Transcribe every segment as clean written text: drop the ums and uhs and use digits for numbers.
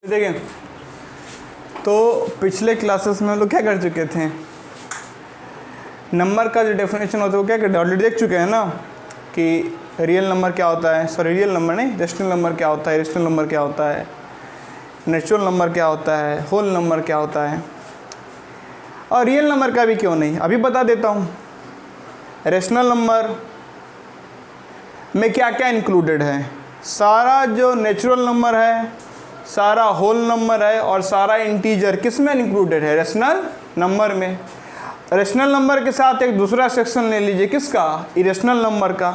देखिए, तो पिछले क्लासेस में हम लोग क्या कर चुके थे, नंबर का जो डेफिनेशन होता है वो क्या करते हैं, ऑलरेडी देख चुके हैं ना कि रियल नंबर क्या होता है, सॉरी रियल नंबर नहीं, रेशनल नंबर क्या होता है, रेशनल नंबर क्या होता है, नेचुरल नंबर क्या होता है, होल नंबर क्या होता है, और रियल नंबर का भी क्यों नहीं, अभी बता देता हूँ। रेशनल नंबर में क्या क्या इंक्लूडेड है, सारा जो नेचुरल नंबर है, सारा होल नंबर है और सारा इंटीजर किस में इंक्लूडेड है, रेशनल नंबर में। रेशनल नंबर के साथ एक दूसरा सेक्शन ले लीजिए, किसका, इरेशनल नंबर का,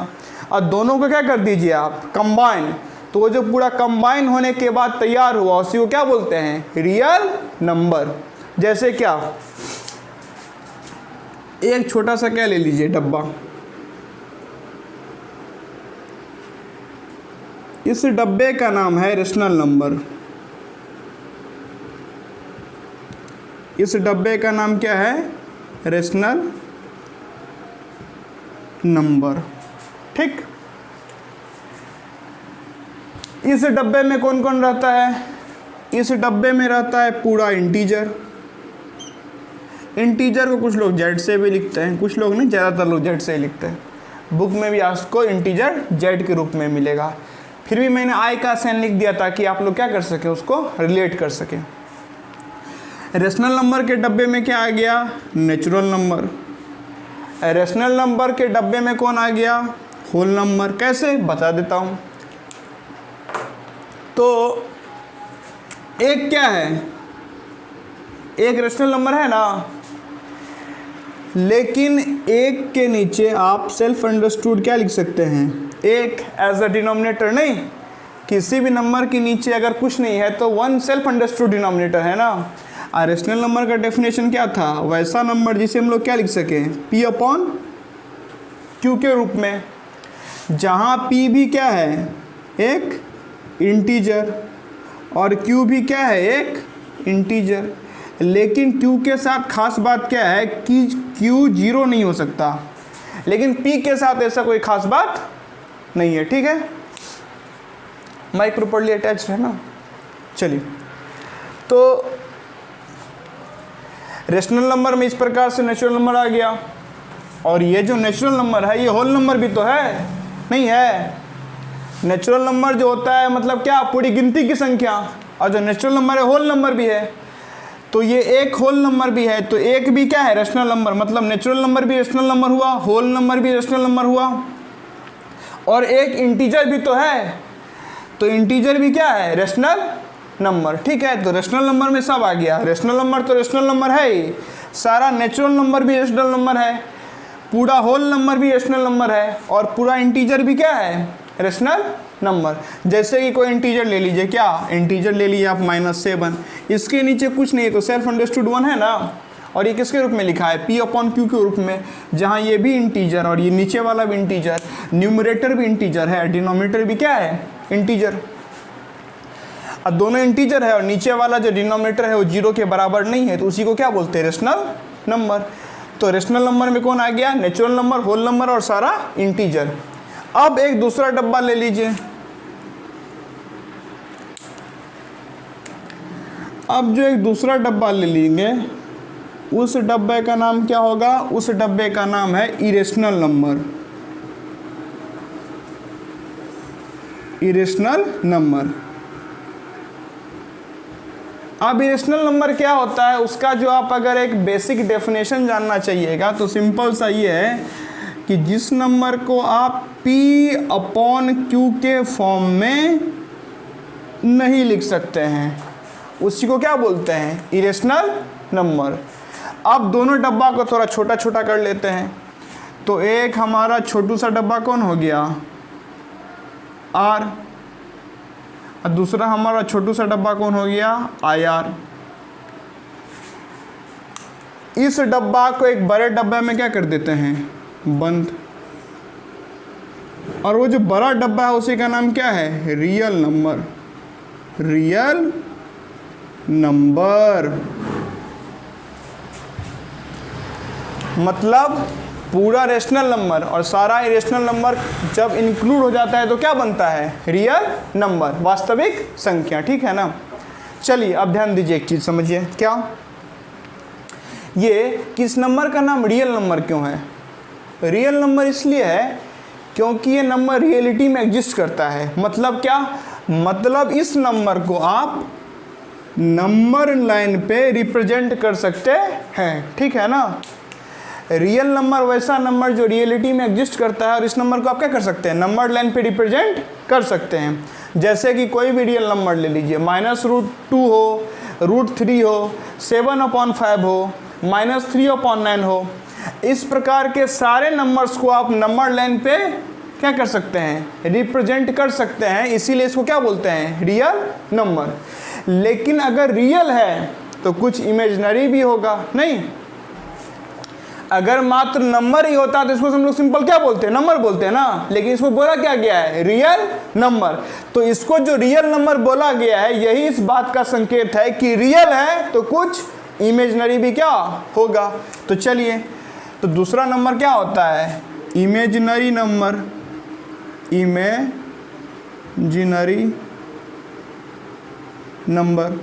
और दोनों को क्या कर दीजिए आप, कंबाइन। तो वो जो पूरा कंबाइन होने के बाद तैयार हुआ उसी को क्या बोलते हैं, रियल नंबर। जैसे क्या, एक छोटा सा क्या ले लीजिए, डब्बा, इस डब्बे का नाम है रेशनल नंबर। इस डब्बे का नाम क्या है, रेशनल नंबर। ठीक, इस डब्बे में कौन कौन रहता है, इस डब्बे में रहता है पूरा इंटीजर। इंटीजर को कुछ लोग जेड से भी लिखते हैं, कुछ लोग नहीं, ज़्यादातर लोग जेड से ही लिखते हैं। बुक में भी आपको इंटीजर जेड के रूप में मिलेगा, फिर भी मैंने आई का साइन लिख दिया ताकि आप लोग क्या कर सके, उसको रिलेट कर सके। रेशनल नंबर के डब्बे में क्या आ गया, नेचुरल नंबर। रेशनल नंबर के डब्बे में कौन आ गया, होल नंबर। कैसे, बता देता हूँ। तो एक क्या है, एक रेशनल नंबर है ना, लेकिन एक के नीचे आप सेल्फ अंडरस्टूड क्या लिख सकते हैं, एक एज अ डिनोमिनेटर। नहीं, किसी भी नंबर के नीचे अगर कुछ नहीं है तो वन सेल्फ अंडरस्टूड डिनोमिनेटर है ना। और रेशनल नंबर का डेफिनेशन क्या था, वैसा नंबर जिसे हम लोग क्या लिख सकें, p अपॉन q के रूप में, जहाँ p भी क्या है, एक इंटीजर, और q भी क्या है, एक इंटीजर। लेकिन q के साथ खास बात क्या है कि q जीरो नहीं हो सकता, लेकिन p के साथ ऐसा कोई खास बात नहीं है। ठीक है, माइक प्रॉपर्ली अटैच्ड है ना। चलिए, तो रेशनल नंबर में इस प्रकार से नेचुरल नंबर आ गया, और ये जो नेचुरल नंबर है ये होल नंबर भी तो है, नहीं है। नेचुरल नंबर जो होता है मतलब क्या, पूरी गिनती की संख्या, और जो नेचुरल नंबर है होल नंबर भी है। तो ये एक होल नंबर भी है, तो एक भी क्या है, रेशनल नंबर, मतलब नेचुरल नंबर भी रेशनल नंबर हुआ, होल नंबर भी रेशनल नंबर हुआ, और एक इंटीजर भी तो है, तो इंटीजर भी क्या है, रेशनल नंबर। ठीक है, तो रेशनल नंबर में सब आ गया। रेशनल नंबर तो रेशनल नंबर है ही, सारा नेचुरल नंबर भी रेशनल नंबर है, पूरा होल नंबर भी रेशनल नंबर है, और पूरा इंटीजर भी क्या है, रेशनल नंबर। जैसे कि कोई इंटीजर ले लीजिए, क्या इंटीजर ले लीजिए आप, -7, इसके नीचे कुछ नहीं है तो सेल्फ अंडरस्टूड 1 है ना, और ये किसके रूप में लिखा है, p अपॉन q के रूप में, जहाँ ये भी इंटीजर और ये नीचे वाला भी इंटीजर, न्यूमरेटर भी इंटीजर है, डिनोमिनेटर भी क्या है, इंटीजर। अब दोनों इंटीजर है और नीचे वाला जो डिनोमिनेटर है वो जीरो के बराबर नहीं है, तो उसी को क्या बोलते हैं, रेशनल नंबर। तो रेशनल नंबर में कौन आ गया, नेचुरल नंबर, होल नंबर और सारा इंटीजर। अब एक दूसरा डब्बा ले लीजिए, अब जो एक दूसरा डब्बा ले लेंगे उस डब्बे का नाम क्या होगा, उस डब्बे का नाम है इरेशनल नंबर। Irrational number. अब इरेशनल नंबर क्या होता है, उसका जो आप अगर एक बेसिक डेफिनेशन जानना चाहिएगा तो सिंपल सा ये है कि जिस नंबर को आप p अपॉन q के फॉर्म में नहीं लिख सकते हैं उसी को क्या बोलते हैं, इरेशनल नंबर। अब दोनों डब्बा को थोड़ा छोटा छोटा कर लेते हैं, तो एक हमारा छोटू सा डब्बा कौन हो गया, r, और दूसरा हमारा छोटू सा डब्बा कौन हो गया, IR। इस डब्बा को एक बड़े डब्बे में क्या कर देते हैं, बंद, और वो जो बड़ा डब्बा है उसी का नाम क्या है, रियल नंबर। रियल नंबर मतलब पूरा रेशनल नंबर और सारा इरेशनल नंबर जब इंक्लूड हो जाता है तो क्या बनता है, रियल नंबर, वास्तविक संख्या। ठीक है ना। चलिए अब ध्यान दीजिए, एक चीज़ समझिए, क्या ये किस नंबर का नाम रियल नंबर क्यों है? रियल नंबर इसलिए है क्योंकि ये नंबर रियलिटी में एग्जिस्ट करता है। मतलब क्या? मतलब इस नंबर को आप नंबर लाइन पे रिप्रेजेंट कर सकते हैं, ठीक है ना। रियल नंबर वैसा नंबर जो रियलिटी में एग्जिस्ट करता है, और इस नंबर को आप क्या कर सकते हैं? नंबर लाइन पे रिप्रेजेंट कर सकते हैं। जैसे कि कोई भी रियल नंबर ले लीजिए, -√2 हो, √3 हो, 7/5 हो, -3/9 हो। इस प्रकार के सारे नंबर्स को आप नंबर लाइन पे क्या कर सकते हैं? रिप्रेजेंट कर सकते हैं। इसीलिए इसको क्या बोलते हैं? Real number. लेकिन अगर रियल है तो कुछ इमेजिनरी भी होगा, नहीं? अगर मात्र नंबर ही होता तो इसको हम लोग सिंपल क्या बोलते हैं? नंबर बोलते हैं ना। लेकिन इसको बोला क्या गया है? Real number. तो इसको जो रियल नंबर बोला गया है, यही इस बात का संकेत है कि रियल है तो कुछ इमेजिनरी भी क्या होगा। तो चलिए, तो दूसरा नंबर क्या होता है? Imaginary number. Imaginary number.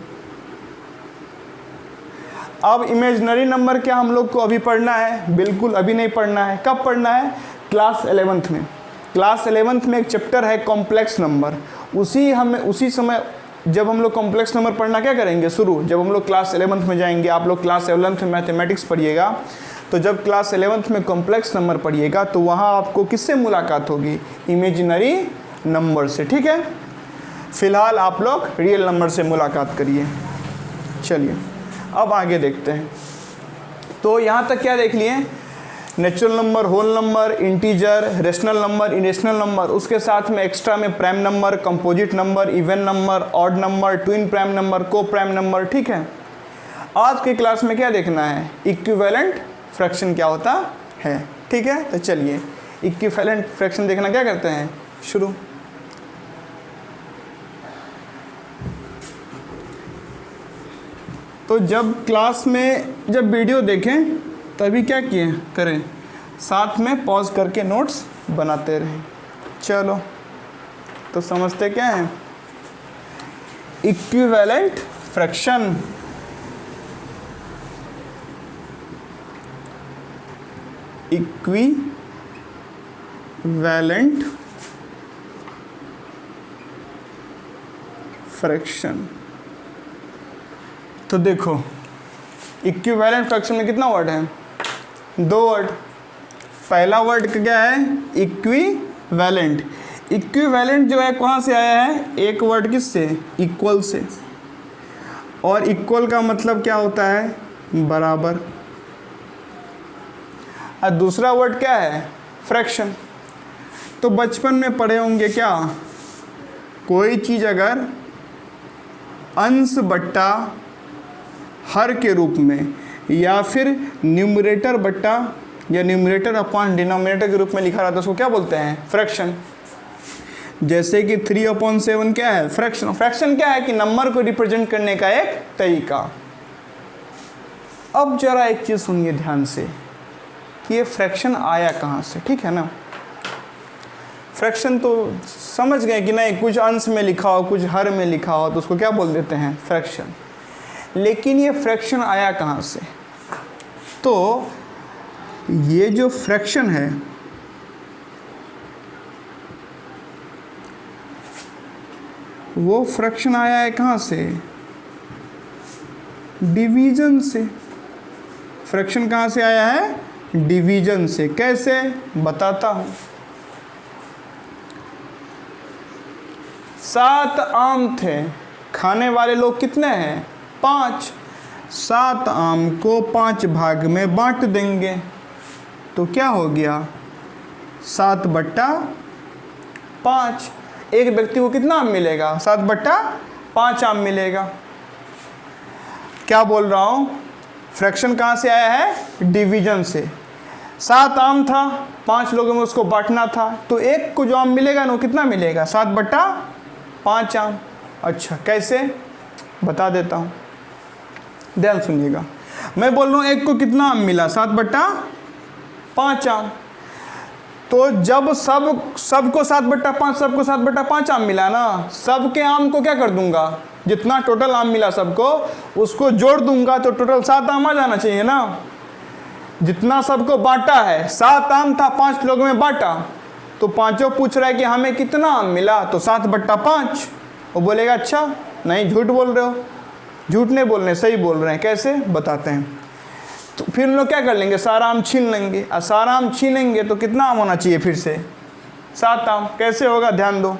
अब इमेजिनरी नंबर क्या हम लोग को अभी पढ़ना है? बिल्कुल अभी नहीं पढ़ना है। कब पढ़ना है? क्लास 11th में। क्लास 11th में एक चैप्टर है कॉम्प्लेक्स नंबर। उसी समय जब हम लोग कॉम्प्लेक्स नंबर पढ़ना क्या करेंगे शुरू, जब हम लोग क्लास 11th में जाएंगे। आप लोग क्लास 11th में मैथमेटिक्स पढ़िएगा, तो जब क्लास 11th में कॉम्प्लेक्स नंबर पढ़िएगा तो वहाँ आपको किससे मुलाकात होगी? इमेजिनरी नंबर से, ठीक है। फिलहाल आप लोग रियल नंबर से मुलाकात करिए। चलिए अब आगे देखते हैं। तो यहाँ तक क्या देख लिए? Natural number, whole number, integer, rational number, irrational number, उसके साथ में एक्स्ट्रा में prime number, composite number, even number, odd number, twin prime number, coprime number, ठीक है। आज की क्लास में क्या देखना है? इक्विवेलेंट फ्रैक्शन क्या होता है, ठीक है। तो चलिए इक्विवेलेंट फ्रैक्शन देखना क्या करते हैं, शुरू। तो जब क्लास में जब वीडियो देखें तभी क्या किए करें, साथ में पॉज करके नोट्स बनाते रहें। चलो तो समझते क्या है इक्विवेलेंट फ्रैक्शन। Equivalent fraction. तो देखो इक्विवेलेंट फ्रैक्शन में कितना वर्ड है? 2 वर्ड। पहला वर्ड क्या है? इक्विवेलेंट। इक्विवेलेंट जो है कहाँ से आया है? एक वर्ड किससे? इक्वल से। और इक्वल का मतलब क्या होता है? बराबर। और दूसरा वर्ड क्या है? फ्रैक्शन। तो बचपन में पढ़े होंगे क्या, कोई चीज़ अगर अंश बट्टा हर के रूप में या फिर न्यूमरेटर बट्टा या न्यूमरेटर अपॉन डिनोमिनेटर के रूप में लिखा रहता है, उसको क्या बोलते हैं? फ्रैक्शन। जैसे कि 3/7 क्या है? फ्रैक्शन। फ्रैक्शन क्या है कि नंबर को रिप्रेजेंट करने का एक तरीका। अब जरा एक चीज़ सुनिए ध्यान से कि ये फ्रैक्शन आया कहाँ से, ठीक है ना। फ्रैक्शन तो समझ गए कि नहीं, कुछ अंश में लिखा हो कुछ हर में लिखा हो तो उसको क्या बोल देते हैं? फ्रैक्शन। लेकिन ये फ्रैक्शन आया कहाँ से? तो ये जो फ्रैक्शन है वो फ्रैक्शन आया है कहाँ से? डिवीजन से। फ्रैक्शन कहाँ से आया है? डिवीजन से। कैसे? बताता हूँ। 7 आम थे, खाने वाले लोग कितने हैं? 5। 7 आम को 5 भाग में बांट देंगे तो क्या हो गया? 7/5। एक व्यक्ति को कितना आम मिलेगा? 7/5 आम मिलेगा। क्या बोल रहा हूँ? फ्रैक्शन कहाँ से आया है? डिवीजन से। 7 आम था, 5 लोगों में उसको बांटना था, तो एक को जो आम मिलेगा ना वो कितना मिलेगा? 7/5 आम। अच्छा कैसे? बता देता हूँ, ध्यान सुनिएगा। मैं बोल रहा हूँ एक को कितना आम मिला? 7/5 आम। तो जब सबको 7/5 सबको 7/5 आम मिला ना, सबके आम को क्या कर दूंगा? जितना टोटल आम मिला सबको उसको जोड़ दूंगा तो टोटल 7 आम आ जाना चाहिए ना। जितना सबको बांटा है 7 आम था, 5 लोगों में बांटा, तो पांचों पूछ रहा है कि हमें कितना आम मिला, तो 7/5। वो बोलेगा अच्छा नहीं झूठ बोल रहे हो, झूठ नहीं बोल रहे, सही बोल रहे हैं। कैसे बताते हैं। तो फिर हम लोग क्या कर लेंगे, सारा आम छीन लेंगे, और सारा आम छीनेंगे तो कितना आम होना चाहिए फिर से 7 आम। कैसे होगा ध्यान दो,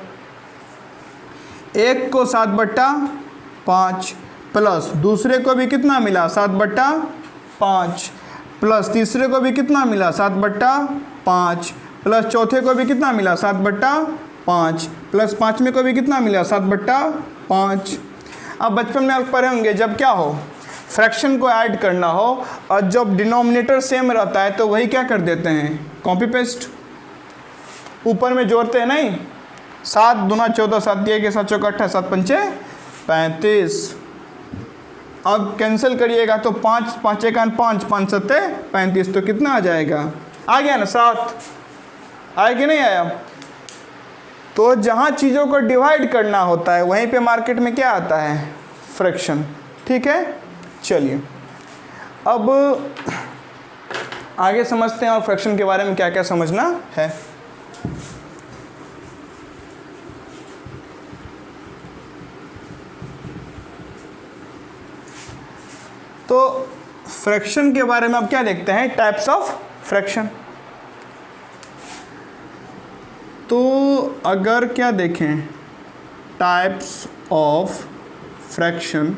एक को 7/5 प्लस दूसरे को भी कितना मिला 7/5 प्लस तीसरे को भी कितना मिला 7/5 प्लस चौथे को भी कितना मिला 7/5 प्लस पाँचवें को भी कितना मिला 7/5। अब बचपन में आप पढ़े होंगे जब क्या हो फ्रैक्शन को ऐड करना हो और जब डिनोमिनेटर सेम रहता है तो वही क्या कर देते हैं कॉपी पेस्ट, ऊपर में जोड़ते हैं नहीं। 7 दूना 14, 7 दिए के 7 चौका 18, 7 पंचे 35। अब कैंसिल करिएगा तो 5 5 1 5 5 7 35, तो कितना आ जाएगा, आ गया ना 7, आया कि नहीं आया। तो जहाँ चीज़ों को डिवाइड करना होता है वहीं पे मार्केट में क्या आता है फ्रैक्शन। ठीक है, चलिए अब आगे समझते हैं और फ्रैक्शन के बारे में क्या क्या समझना है। तो फ्रैक्शन के बारे में अब क्या देखते हैं, टाइप्स ऑफ फ्रैक्शन। तो अगर क्या देखें टाइप्स ऑफ फ्रैक्शन,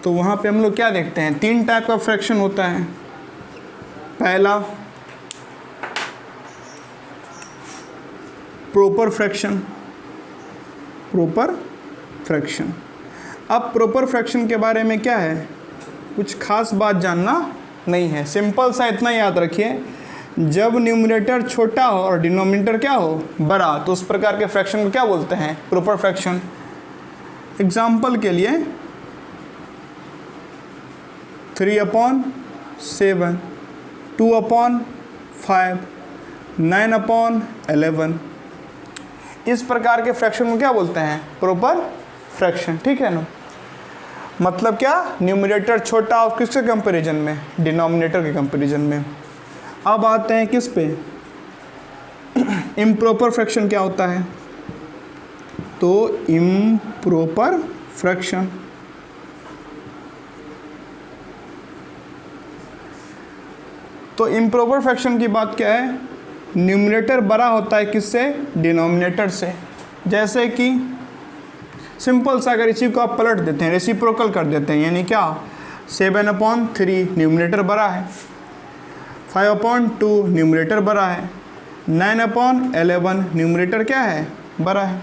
तो वहाँ पे हम लोग क्या देखते हैं 3 टाइप का फ्रैक्शन होता है। पहला प्रॉपर फ्रैक्शन, प्रॉपर फ्रैक्शन। अब प्रॉपर फ्रैक्शन के बारे में क्या है, कुछ खास बात जानना नहीं है, सिंपल सा इतना याद रखिए, जब न्यूमरेटर छोटा हो और डिनोमिनेटर क्या हो बड़ा, तो उस प्रकार के फ्रैक्शन को क्या बोलते हैं प्रॉपर फ्रैक्शन। एग्जाम्पल के लिए 3/7, 2/5, 9/11, इस प्रकार के फ्रैक्शन को क्या बोलते हैं प्रॉपर फ्रैक्शन। ठीक है ना, मतलब क्या न्यूमरेटर छोटा और किसके कंपैरिजन में, डिनोमिनेटर के कंपैरिजन में। अब आते हैं किस पे, इम्प्रॉपर फ्रैक्शन क्या होता है। तो इम्प्रॉपर फ्रैक्शन, तो इम्प्रॉपर फ्रैक्शन की बात क्या है, न्यूमरेटर बड़ा होता है किससे, डिनोमिनेटर से। जैसे कि सिंपल सा अगर इसी को आप पलट देते हैं, रेसिप्रोकल कर देते हैं, यानी क्या 7/3 न्यूमरेटर बड़ा है, 5/2 न्यूमरेटर बड़ा है, 9/11 न्यूमरेटर क्या है बड़ा है।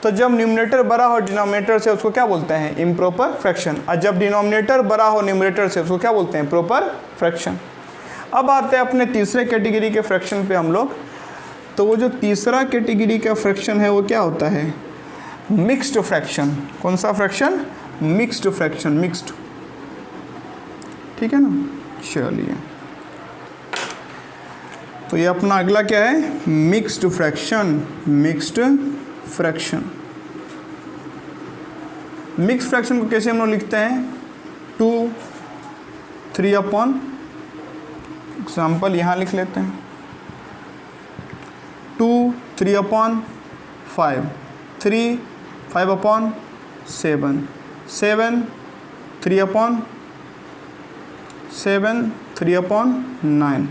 तो जब न्यूमरेटर बड़ा हो डिनोमिनेटर से उसको क्या बोलते हैं इम्प्रॉपर फ्रैक्शन, और जब डिनोमिनेटर बड़ा हो न्यूमरेटर से उसको क्या बोलते हैं प्रॉपर फ्रैक्शन। अब आते हैं अपने तीसरे कैटेगरी के फ्रैक्शन पे हम लोग। तो वो जो तीसरा कैटेगरी का फ्रैक्शन है वो क्या होता है मिक्स्ड फ्रैक्शन। कौन सा फ्रैक्शन, मिक्स्ड फ्रैक्शन, मिक्स्ड। ठीक है ना, चलिए तो ये अपना अगला क्या है mixed fraction. Mixed fraction, mixed fraction को कैसे हम लोग लिखते हैं 2, 3/, एग्जाम्पल यहाँ लिख लेते हैं 2, 3/5, 3, 5/7, 7, 3/7, 3/9।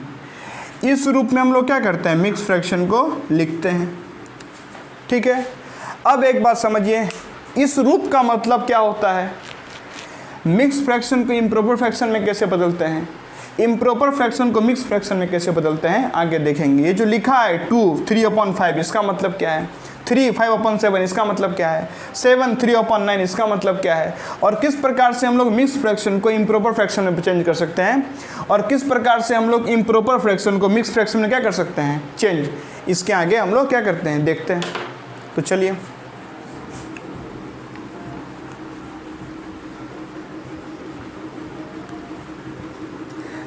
इस रूप में हम लोग क्या करते हैं मिक्स फ्रैक्शन को लिखते हैं। ठीक है, अब एक बात समझिए, इस रूप का मतलब क्या होता है, मिक्स फ्रैक्शन को इम्प्रॉपर फ्रैक्शन में कैसे बदलते हैं, इम्प्रॉपर फ्रैक्शन को मिक्स फ्रैक्शन में कैसे बदलते हैं आगे देखेंगे। ये जो लिखा है 2, 3/5 इसका मतलब क्या है, 3, 5/7 इसका मतलब क्या है, 7, 3/9 इसका मतलब क्या है, और किस प्रकार से हम लोग मिक्स फ्रैक्शन को इम्प्रॉपर फ्रैक्शन में चेंज कर सकते हैं, और किस प्रकार से हम लोग इम्प्रॉपर फ्रैक्शन को मिक्स फ्रैक्शन में क्या कर सकते हैं चेंज। इसके आगे हम लोग क्या करते हैं देखते हैं। तो चलिए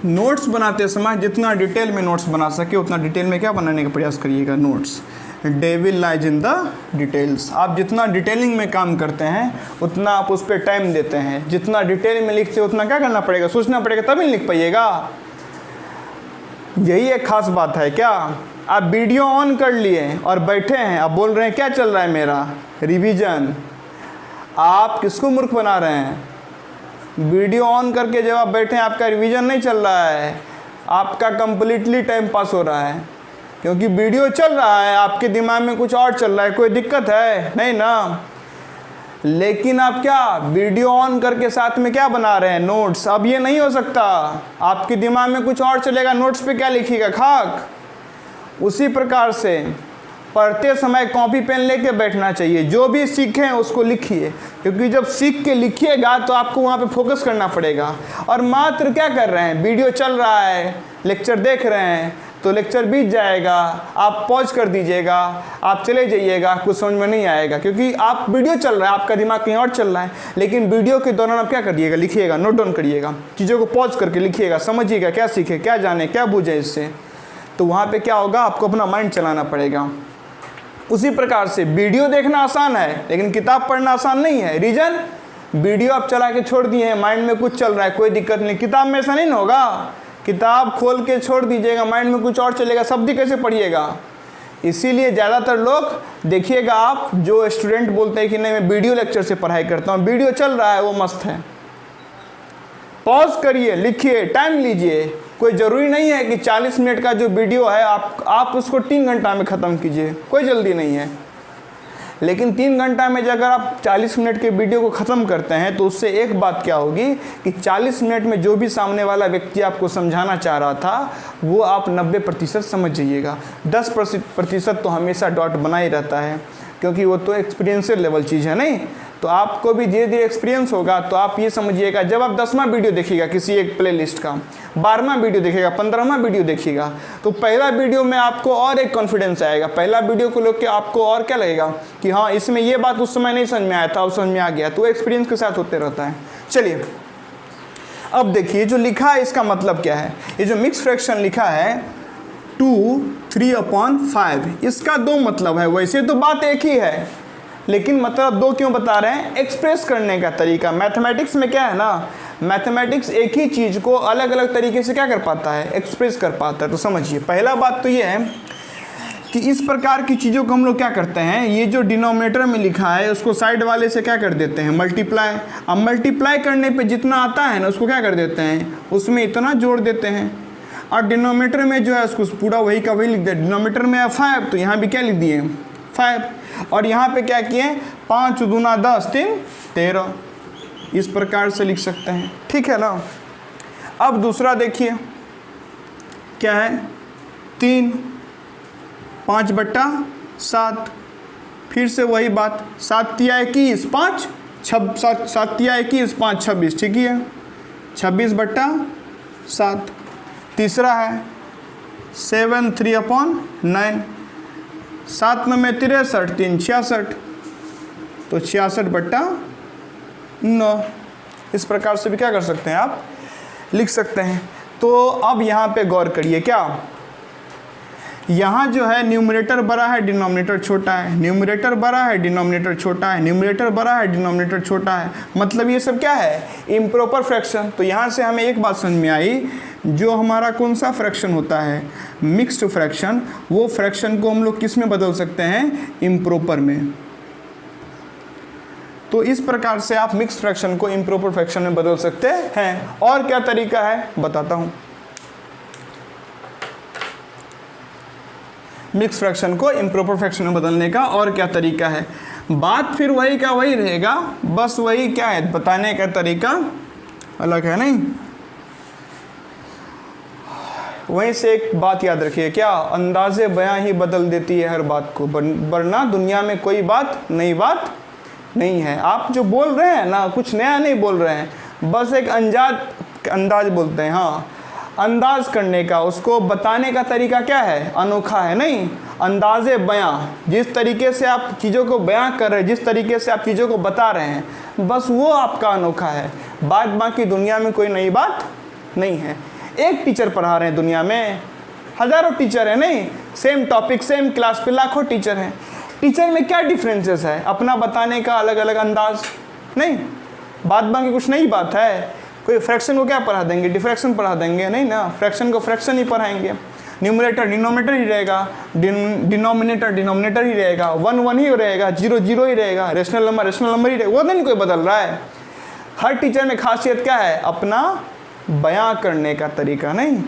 नोट्स बनाते समय जितना डिटेल में नोट्स बना सके उतना डिटेल में क्या बनाने का प्रयास करिएगा notes. Devil lies in the details. आप जितना डिटेलिंग में काम करते हैं उतना आप उस पर टाइम देते हैं, जितना डिटेल में लिखते हैं उतना क्या करना पड़ेगा, सोचना पड़ेगा, तभी लिख पाइएगा। यही एक खास बात है। क्या आप वीडियो ऑन कर लिए और बैठे हैं, आप बोल रहे हैं क्या चल रहा है मेरा रिवीजन, आप किसको मूर्ख बना रहे हैं? वीडियो ऑन करके जब आप बैठे हैं आपका रिवीजन नहीं चल रहा है, आपका कंप्लीटली टाइम पास हो रहा है, क्योंकि वीडियो चल रहा है, आपके दिमाग में कुछ और चल रहा है। कोई दिक्कत है नहीं ना? लेकिन आप क्या वीडियो ऑन करके साथ में क्या बना रहे हैं, नोट्स। अब ये नहीं हो सकता, आपके दिमाग में कुछ और चलेगा, नोट्स पे क्या लिखिएगा, खाक। उसी प्रकार से पढ़ते समय कॉपी पेन लेके बैठना चाहिए, जो भी सीखें उसको लिखिए, क्योंकि जब सीख के लिखिएगा तो आपको वहाँ पे फोकस करना पड़ेगा। और मात्र क्या कर रहे हैं, वीडियो चल रहा है, लेक्चर देख रहे हैं, तो लेक्चर बीत जाएगा, आप पॉज कर दीजिएगा, आप चले जाइएगा, कुछ समझ में नहीं आएगा, क्योंकि आप वीडियो चल रहा है, आपका दिमाग कहीं और चल रहा है। लेकिन वीडियो के दौरान आप क्या करिएगा, लिखिएगा, नोट डाउन करिएगा, चीज़ों को पॉज करके लिखिएगा, समझिएगा क्या सीखे, क्या जाने, क्या बूझे इससे। तो वहाँ पे क्या होगा, आपको अपना माइंड चलाना पड़ेगा। उसी प्रकार से वीडियो देखना आसान है, लेकिन किताब पढ़ना आसान नहीं है। रीजन, वीडियो आप चला के छोड़ दिए हैं, माइंड में कुछ चल रहा है, कोई दिक्कत नहीं। किताब में ऐसा नहीं ना होगा, किताब खोल के छोड़ दीजिएगा, माइंड में कुछ और चलेगा, शब्द ही कैसे पढ़िएगा। इसीलिए ज़्यादातर लोग देखिएगा, आप जो स्टूडेंट बोलते हैं कि नहीं मैं वीडियो लेक्चर से पढ़ाई करता हूँ, वीडियो चल रहा है वो मस्त है, पॉज करिए, लिखिए, टाइम लीजिए। कोई ज़रूरी नहीं है कि 40 मिनट का जो वीडियो है आप उसको 3 घंटा में ख़त्म कीजिए, कोई जल्दी नहीं है। लेकिन 3 घंटा में अगर आप 40 मिनट के वीडियो को ख़त्म करते हैं तो उससे एक बात क्या होगी कि 40 मिनट में जो भी सामने वाला व्यक्ति आपको समझाना चाह रहा था वो आप 90% समझ जाइएगा। 10% तो हमेशा डॉट बना ही रहता है, क्योंकि वो तो एक्सपीरियंशियल लेवल चीज़ है नहीं। तो आपको भी धीरे धीरे एक्सपीरियंस होगा। तो आप ये समझिएगा, जब आप 10वां वीडियो देखिएगा किसी एक प्लेलिस्ट का, 12वां वीडियो देखिएगा, 15वां वीडियो देखिएगा, तो पहला वीडियो में आपको और एक कॉन्फिडेंस आएगा। पहला वीडियो को लेकर आपको और क्या लगेगा कि हाँ इसमें ये बात उस समय नहीं समझ में आया था, अब समझ में आ गया। तो एक्सपीरियंस के साथ होते रहता है। चलिए अब देखिए जो लिखा है इसका मतलब क्या है। ये जो मिक्स फ्रैक्शन लिखा है 2 3/5, इसका 2 मतलब है। वैसे तो बात एक ही है, लेकिन मतलब 2 क्यों बता रहे हैं, एक्सप्रेस करने का तरीका। मैथमेटिक्स में क्या है ना, मैथमेटिक्स एक ही चीज़ को अलग अलग तरीके से क्या कर पाता है, एक्सप्रेस कर पाता है। तो समझिए, पहला बात तो ये है कि इस प्रकार की चीज़ों को हम लोग क्या करते हैं, ये जो डिनोमिनेटर में लिखा है उसको साइड वाले से क्या कर देते हैं, मल्टीप्लाई। अब मल्टीप्लाई करने पे जितना आता है ना उसको क्या कर देते हैं, उसमें इतना जोड़ देते हैं। और डिनोमिनेटर में जो है उसको पूरा वही का वही लिख दिया। डिनोमिनेटर में है 5, तो यहाँ भी क्या लिख दिए 5। और यहाँ पे क्या किए, 5 दूना 10 3 13, इस प्रकार से लिख सकते हैं। ठीक है ना। अब दूसरा देखिए क्या है, 3 5/7, फिर से वही बात, 7 तिया 21 5 7 तिया 21 5 26, ठीक ही है, 26/7। तीसरा है 7 3/9, 7 में 63 3 66, तो 66/9। इस प्रकार से भी क्या कर सकते हैं, आप लिख सकते हैं। तो अब यहाँ पे गौर करिए, क्या यहाँ जो है न्यूमरेटर बड़ा है, डिनोमिनेटर छोटा है, न्यूमरेटर बड़ा है, डिनोमिनेटर छोटा है, न्यूमरेटर बड़ा है, डिनोमिनेटर छोटा है, मतलब ये सब क्या है, इम्प्रॉपर फ्रैक्शन। तो यहाँ से हमें एक बात समझ में आई, जो हमारा कौन सा फ्रैक्शन होता है, मिक्स्ड फ्रैक्शन, वो फ्रैक्शन को हम लोग किस में बदल सकते हैं, इम्प्रॉपर में। तो इस प्रकार से आप मिक्स्ड फ्रैक्शन को इम्प्रॉपर फ्रैक्शन में बदल सकते हैं। और क्या तरीका है बताता हूँ। मिक्स फ्रैक्शन को इम्प्रॉपर फ्रैक्शन में बदलने का और क्या तरीका है, बात फिर वही का वही रहेगा, बस वही क्या है, बताने का तरीका अलग है नहीं। वहीं से एक बात याद रखिए, क्या अंदाज़े बयां ही बदल देती है हर बात को, वरना दुनिया में कोई बात नई बात नहीं है। आप जो बोल रहे हैं ना, कुछ नया नहीं बोल रहे हैं, बस एक अंदाज बोलते हैं। हाँ, अंदाज करने का, उसको बताने का तरीका क्या है, अनोखा है नहीं। अंदाज़े बयां, जिस तरीके से आप चीज़ों को बयां कर रहे हैं, जिस तरीके से आप चीज़ों को बता रहे हैं, बस वो आपका अनोखा है। बाकी दुनिया में कोई नई बात नहीं है। एक टीचर पढ़ा रहे हैं, दुनिया में हज़ारों टीचर है नहीं, सेम टॉपिक सेम क्लास पे लाखों टीचर हैं, टीचर में क्या डिफरेंसेस है, अपना बताने का अलग अलग अंदाज, नहीं बात बाकी कुछ नहीं बात है। कोई फ्रैक्शन को क्या पढ़ा देंगे, डिफ्रैक्शन पढ़ा देंगे, नहीं ना, फ्रैक्शन को फ्रैक्शन ही पढ़ाएंगे, न्यूमरेटर डिनोमिनेटर ही रहेगा, डिनोमिनेटर डिनोमिनेटर ही रहेगा, 1 1 ही रहेगा, 0 0 ही रहेगा, रेशनल नंबर ही रहेगा, वो नहीं कोई बदल रहा है। हर टीचर में खासियत क्या है, अपना बयां करने का तरीका, नहीं